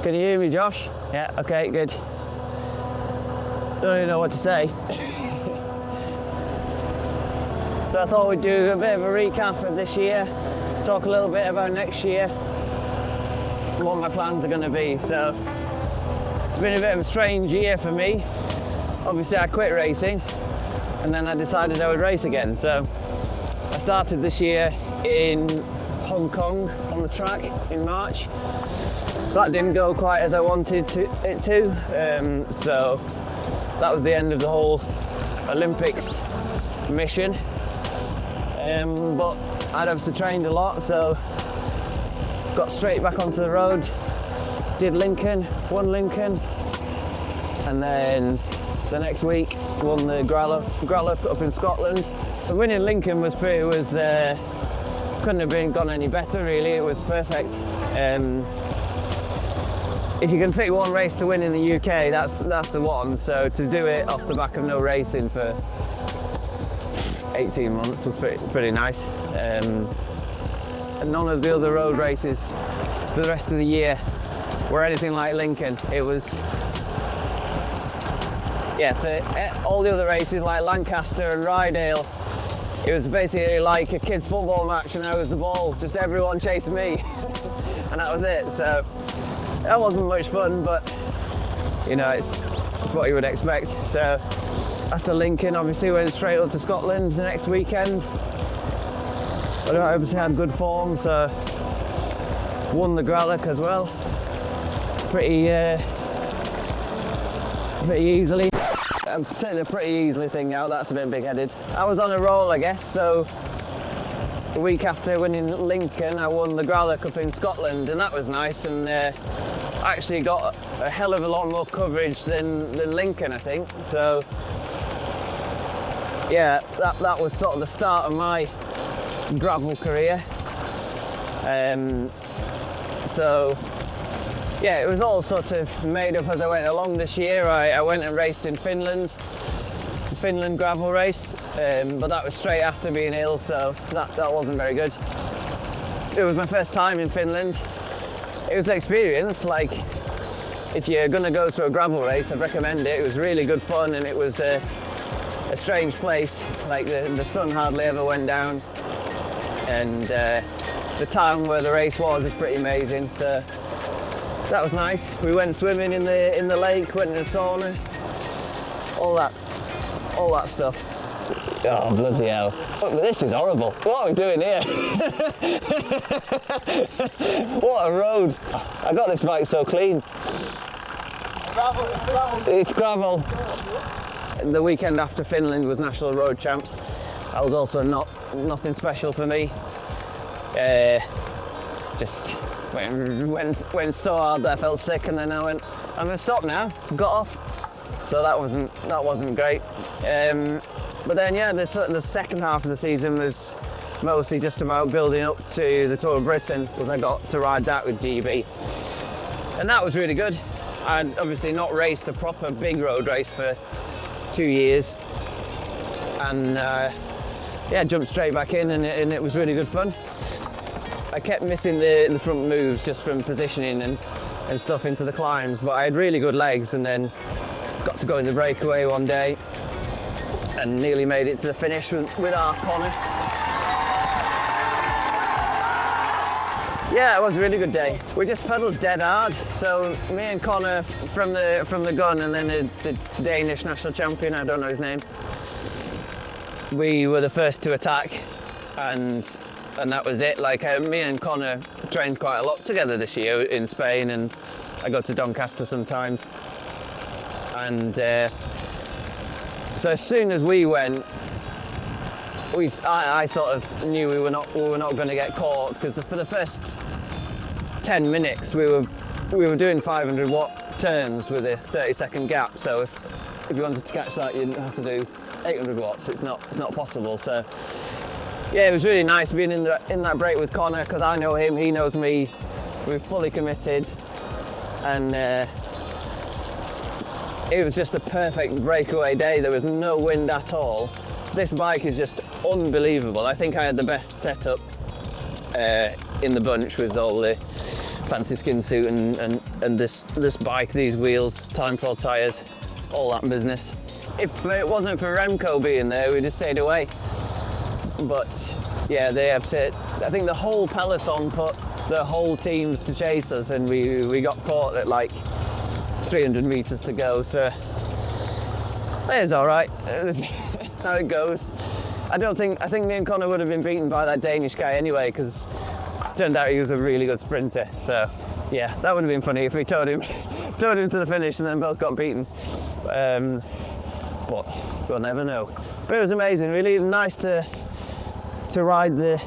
Can you hear me, Josh? Yeah, okay, good. Don't even know what to say. So I thought we'd do a bit of a recap of this year, talk a little bit about next year, what my plans are going to be. So it's been a bit of a strange year for me. Obviously I quit racing and then I decided I would race again. So I started this year in Hong Kong on the track in March. That didn't go quite as I wanted it to. So that was the end of the whole Olympics mission. But I'd obviously trained a lot, so got straight back onto the road, did Lincoln, won Lincoln, and then the next week won the Gralloch up in Scotland. The winning Lincoln couldn't have gone any better really, it was perfect. If you can pick one race to win in the UK, that's the one. So to do it off the back of no racing for 18 months was pretty nice. And none of the other road races for the rest of the year were anything like Lincoln. It was, yeah, for all the other races like Lancaster and Rydale, it was basically like a kids' football match and I was the ball, just everyone chasing me, and that was it. So that wasn't much fun, but you know, it's what you would expect. So after Lincoln, obviously went straight up to Scotland the next weekend. But I obviously had good form, so won the Gralloch as well, pretty easily. Take the pretty easily thing out, that's a bit big-headed. I was on a roll, I guess, so the week after winning Lincoln, I won the Gralloch up in Scotland, and that was nice, and actually got a hell of a lot more coverage than Lincoln, I think. So yeah, that was sort of the start of my gravel career. So yeah, it was all sort of made up as I went along this year. I went and raced in Finland gravel race, but that was straight after being ill, so that wasn't very good. It was my first time in Finland. It was an experience, like if you're gonna go to a gravel race, I'd recommend it. It was really good fun, and it was a strange place. Like the sun hardly ever went down, and the town where the race was is pretty amazing. So that was nice. We went swimming in the lake, went in a sauna, all that stuff. Oh, bloody hell. Look, this is horrible. What are we doing here? What a road. I got this bike so clean. It's gravel. The weekend after Finland was National Road Champs. That was also nothing special for me. Just went so hard that I felt sick, and then I went, I'm gonna stop now. Got off. So that wasn't great. But then yeah, the second half of the season was mostly just about building up to the Tour of Britain, because I got to ride that with GB. And that was really good. I'd obviously not raced a proper big road race for 2 years. And yeah, jumped straight back in, and it was really good fun. I kept missing the front moves just from positioning and stuff into the climbs, but I had really good legs, and then got to go in the breakaway one day and nearly made it to the finish with our Connor. Yeah, it was a really good day. We just pedalled dead hard. So me and Connor from the gun, and then the Danish national champion, I don't know his name, we were the first to attack, and that was it. Like me and Connor trained quite a lot together this year in Spain, and I go to Doncaster sometimes. And so as soon as we went, I sort of knew we were not going to get caught, because for the first 10 minutes we were doing 500 watt turns with a 30-second gap. So if you wanted to catch that, you'd have to do 800 watts. It's not possible. So yeah, it was really nice being in that break with Connor, because I know him, he knows me. We're fully committed, and it was just a perfect breakaway day. There was no wind at all. This bike is just unbelievable. I think I had the best setup in the bunch with all the fancy skin suit and this bike, these wheels, time trial tyres, all that business. If it wasn't for Remco being there, we'd have stayed away. But yeah, they have to. I think the whole peloton put the whole teams to chase us, and we got caught at like 300 meters to go. So it's all right. It's how it goes. I think me and Connor would have been beaten by that Danish guy anyway, because it turned out he was a really good sprinter. So yeah, that would have been funny if we towed him to the finish and then both got beaten. But we'll never know. But it was amazing, really nice to ride the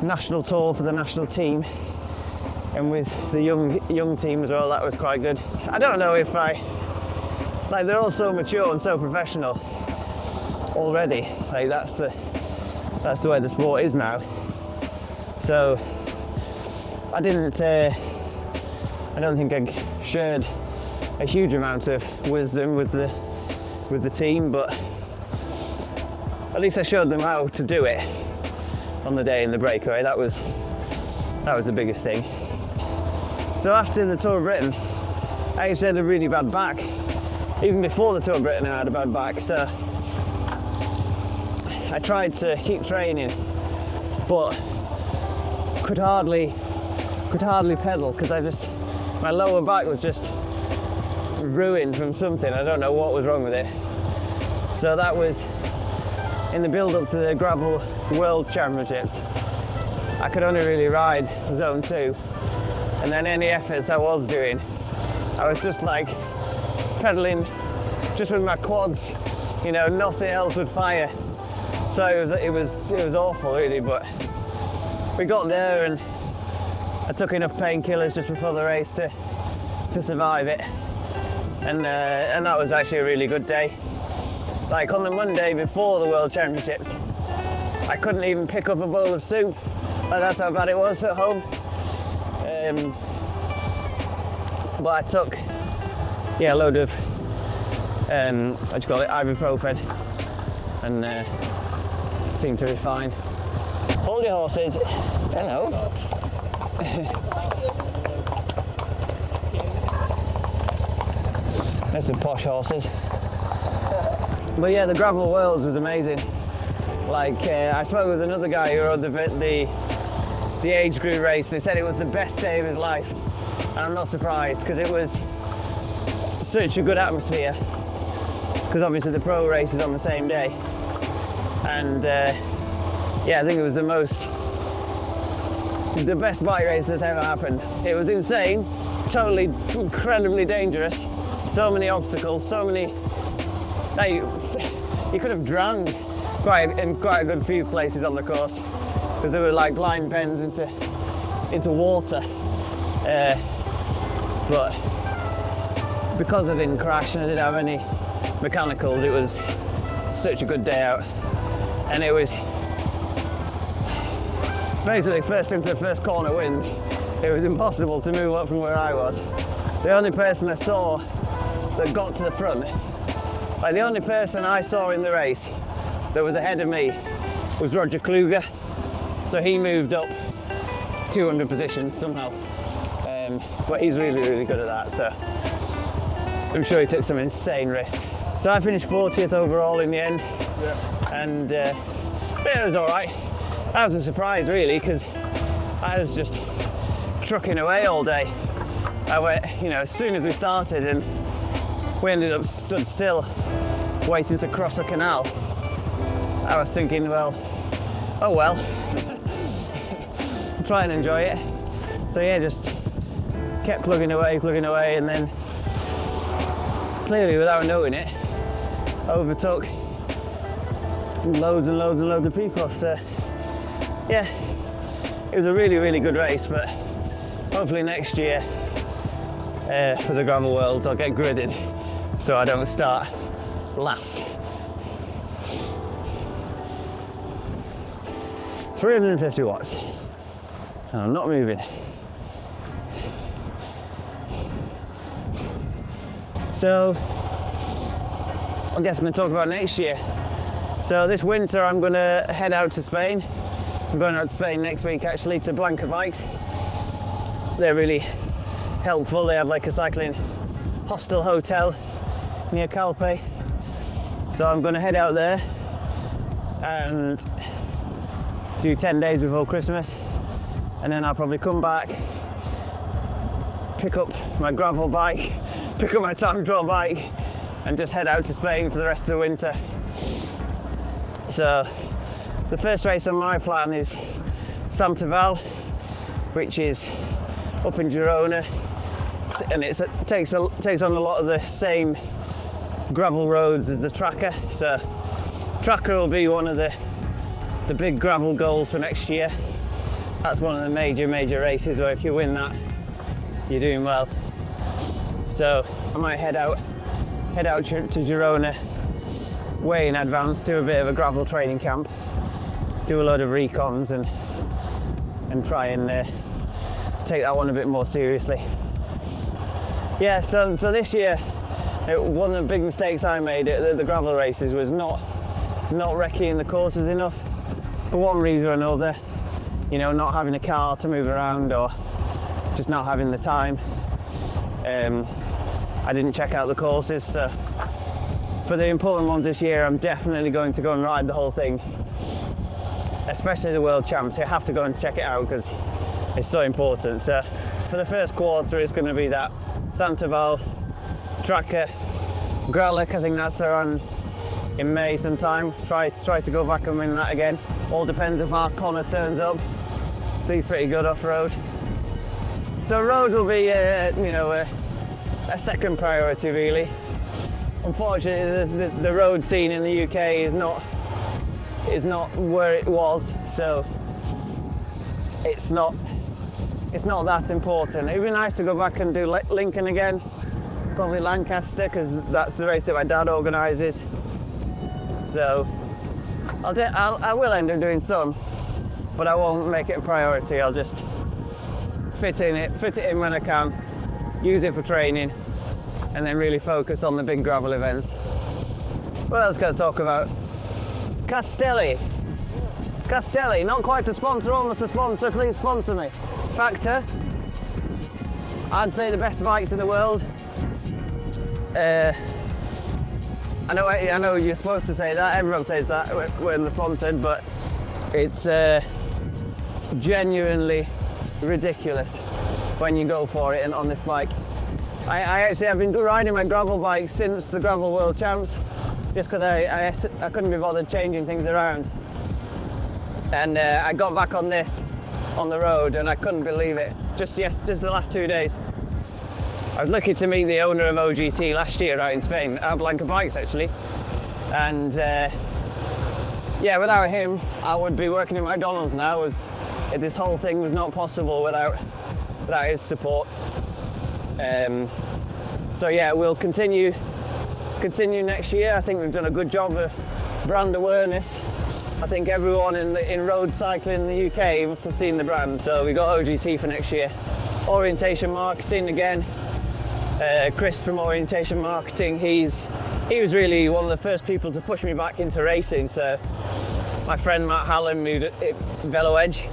national tour for the national team, and with the young team as well. That was quite good. I don't know if they're all so mature and so professional already. Like that's the way the sport is now. So I don't think I shared a huge amount of wisdom with the team, but at least I showed them how to do it on the day in the breakaway. That was the biggest thing. So after the Tour of Britain, I actually had a really bad back. Even before the Tour of Britain, I had a bad back. So I tried to keep training, but could hardly pedal because my lower back was just ruined from something. I don't know what was wrong with it. So that was in the build-up to the Gravel World Championships. I could only really ride Zone 2, and then any efforts I was doing, I was just like pedaling just with my quads, nothing else would fire. So it was awful really, but we got there and I took enough painkillers just before the race to survive it, and that was actually a really good day. Like on the Monday before the World Championships, I couldn't even pick up a bowl of soup. Like that's how bad it was at home. But I took a load of ibuprofen, and seemed to be fine. Hold your horses. Hello. There's some posh horses. But yeah, the Gravel Worlds was amazing. Like I spoke with another guy who rode the age group race, and he said it was the best day of his life. And I'm not surprised, because it was such a good atmosphere. Because obviously the pro race is on the same day, and I think it was the best bike race that's ever happened. It was insane, totally incredibly dangerous. So many obstacles, so many. You could have drowned in quite a good few places on the course, because there were like blind bends into water. But because I didn't crash and I didn't have any mechanicals, it was such a good day out. And it was basically first into the first corner wins. It was impossible to move up from where I was. The only person I saw that got to the front, like the only person I saw in the race that was ahead of me, was Roger Kluge. So he moved up 200 positions somehow. But he's really, really good at that, so I'm sure he took some insane risks. So I finished 40th overall in the end, and it was all right. That was a surprise really, because I was just trucking away all day. I went, as soon as we started, and we ended up stood still, waiting to cross a canal. I was thinking, well, oh well, try and enjoy it. So yeah, just kept plugging away, and then clearly without knowing it, overtook loads and loads and loads of people. So yeah, it was a really, really good race, but hopefully next year for the Gravel Worlds I'll get gridded so I don't start last. 350 watts, and I'm not moving. So I guess I'm going to talk about next year. So this winter I'm going to head out to Spain. I'm going out to Spain next week actually, to Blanca Bikes. they're really helpful. They have like a cycling hostel hotel near Calpe. So I'm going to head out there and do 10 days before Christmas, and then I'll probably come back, pick up my gravel bike, pick up my time trial bike, and just head out to Spain for the rest of the winter. So the first race on my plan is Santaval, which is up in Girona, and it takes on a lot of the same gravel roads as the Tracker. So Tracker will be one of the big gravel goals for next year. That's one of the major races where if you win that, you're doing well. So I might head out to Girona way in advance, do a bit of a gravel training camp, do a load of recons, and try and take that one a bit more seriously. Yeah, so this year, one of the big mistakes I made at the gravel races was not recceing the courses enough, for one reason or another. You know, not having a car to move around, or just not having the time. I didn't check out the courses, so for the important ones this year, I'm definitely going to go and ride the whole thing, especially the World Champs. You have to go and check it out because it's so important. So for the first quarter, it's going to be that Santaval, Tracker, Gralec, I think that's around in May sometime. Try to go back and win that again. All depends if Mark Connor turns up. So he's pretty good off-road. So road will be, a second priority really. Unfortunately, the road scene in the UK is not where it was, so it's not that important. It'd be nice to go back and do Lincoln again, probably Lancaster, because that's the race that my dad organises. So I will end up doing some, but I won't make it a priority. I'll just fit it in when I can, use it for training, and then really focus on the big gravel events. What else can I talk about? Castelli, not quite a sponsor, almost a sponsor. Please sponsor me. Factor, I'd say the best bikes in the world. I know you're supposed to say that, everyone says that when they're sponsored, but it's genuinely ridiculous when you go for it and on this bike. I've been riding my gravel bike since the Gravel World Champs, just because I couldn't be bothered changing things around. And I got back on this on the road and I couldn't believe it. Just the last 2 days. I was lucky to meet the owner of OGT last year out in Spain, at Blanca Bikes actually. And yeah, without him, I would be working at McDonald's now. This whole thing was not possible without his support. So yeah, we'll continue next year. I think we've done a good job of brand awareness. I think everyone in road cycling in the UK must have seen the brand. So we got OGT for next year. Orientation marketing again. Chris from Orientation Marketing, he was really one of the first people to push me back into racing. So my friend Matt Hallam, who's at Velo Edge,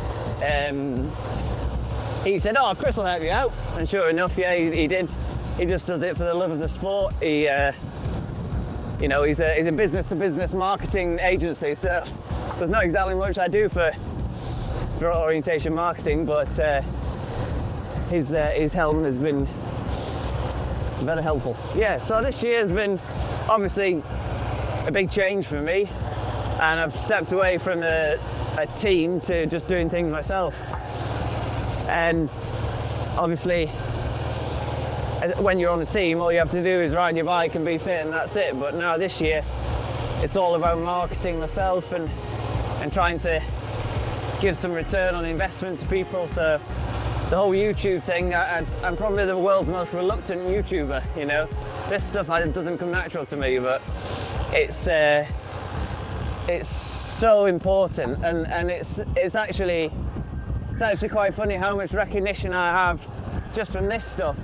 he said, "Oh, Chris will help you out," and sure enough, yeah, he did. He just does it for the love of the sport. He's a business-to-business marketing agency, so there's not exactly much I do for Orientation Marketing, but his help has been very helpful. Yeah, so this year has been obviously a big change for me, and I've stepped away from a team to just doing things myself. And obviously, when you're on a team, all you have to do is ride your bike and be fit, and that's it. But now this year, it's all about marketing myself and trying to give some return on investment to people. So the whole YouTube thing, I'm probably the world's most reluctant YouTuber, you know. This stuff doesn't come natural to me, but it's so important, and it's actually quite funny how much recognition I have just from this stuff.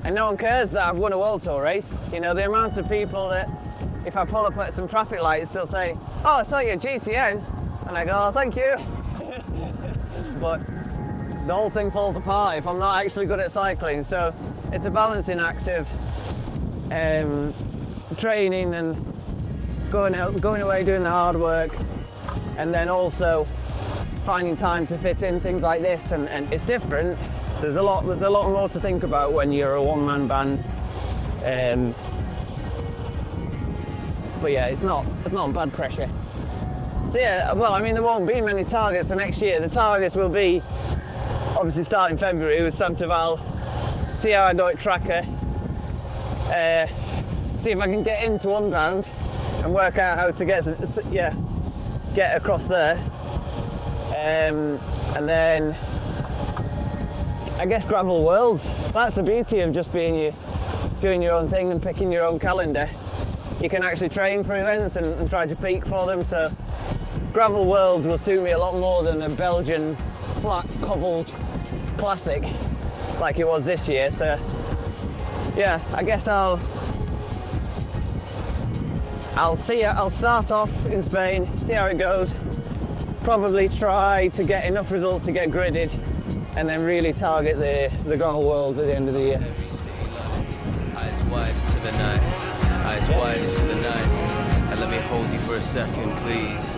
And no one cares that I've won a World Tour race. You know, the amount of people that if I pull up at some traffic lights, they'll say, "Oh, I saw you at GCN," and I go, "Oh, thank you." But the whole thing falls apart if I'm not actually good at cycling. So it's a balancing act of training and going away, doing the hard work, and then also finding time to fit in things like this. And it's different. There's a lot more to think about when you're a one-man band. But yeah, it's not bad pressure. So yeah, well, I mean, there won't be many targets for next year. The targets will be obviously starting February with Santoval, see how I go at Tracker, see if I can get into Unbound and work out how to get across there, and then I guess Gravel World. That's the beauty of just doing your own thing and picking your own calendar. You can actually train for events and try to peak for them. So Gravel World will suit me a lot more than a Belgian flat cobbled classic like it was this year. So yeah, I guess I'll start off in Spain, see how it goes, probably try to get enough results to get gridded, and then really target the Gravel World at the end of the year. Eyes wide into the night, eyes wide into the night, and let me hold you for a second, please.